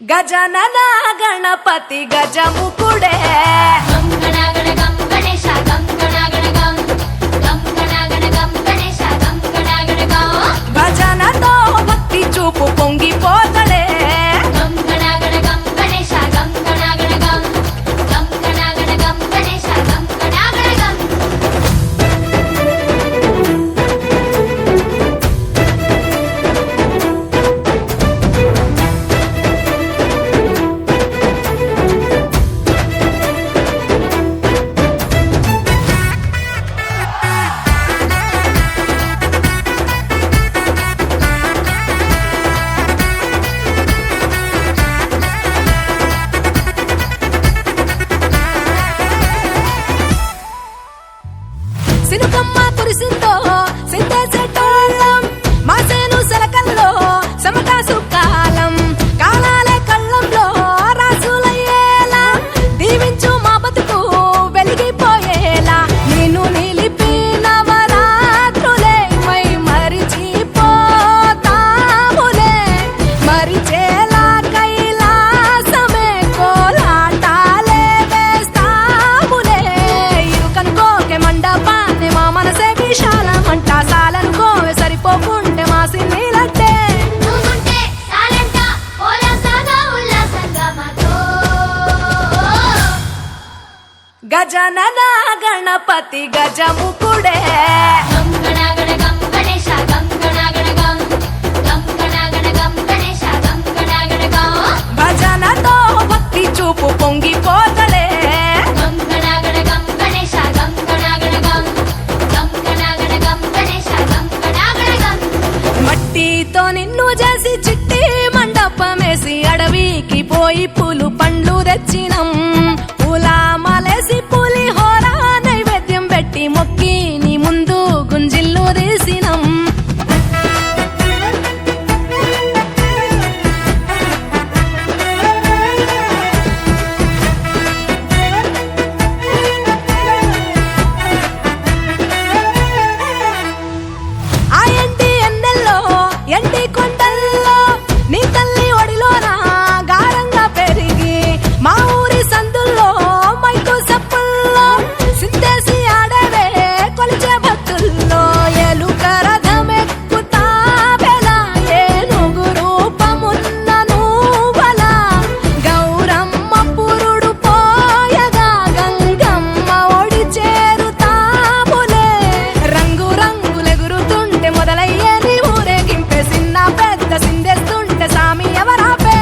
గజనన గణపతి గజముకుడే భజనతో భక్తి చూపు పొంగిపోతడే సినుకమ్మ కురిసిందో సిందేసేటోళ్ళం మాసేను సెలకల్లో సమకాసు కాలం కాలాలే కళ్ళంలో రాసులయ్యేలా దీవించు మా బతుకు వెలిగిపోయేలా నిన్ను నిలిపి నవరాత్రులే మై మరిచిపోతాములే మరిచేలా కైలాసమే కోలాటాలే వేస్తాములే ఇరుకనుకోకే మండపా మా మనసే విశాలమంట సాలనుకోవే సరిపోకుంటే మా సిన్నీలంటే గజనన గణపతి గజముకుడే భజనతో భక్తి చూపు పొంగిపోతలే మట్టితో నిన్ను చేసి చిట్టి మండపమేసి అడవికి పోయి పూలు పండ్లు తెచ్చినం పూల మాలేసి పులిహోర నైవేద్యం పెట్టి మొక్కి నీ ముందు గుంజిల్లు తీసినం ఎండి కొండల్లో నీ తల్లి ఒడిలోన గారంగా పెరిగి మా ఊరి సందుల్లో మైకు సప్పుల్లో సిందేసి ఆడవే కొలిచే భక్తుల్లో ఎలుక రథమెక్కుతావెలా ఏనుగు రూపమున్న నువ్వలా గౌరమ్మ పురుడు పోయగా గంగమ్మ ఒడి చేరుతాములే రంగు రంగులెగురుతుంటే మొదలయ్యే పెద్ద సిందేస్తుంటే సామి ఎవరాపే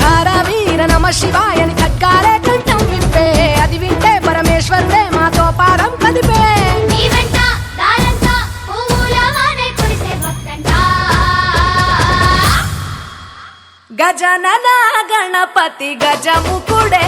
హరవీర నమ శివాయని ఖడ్గాలే కంఠం విప్పే అది వింటే పరమేశ్వరుడే మాతో పారం కదిపే గజనన గణపతి గజముకుడే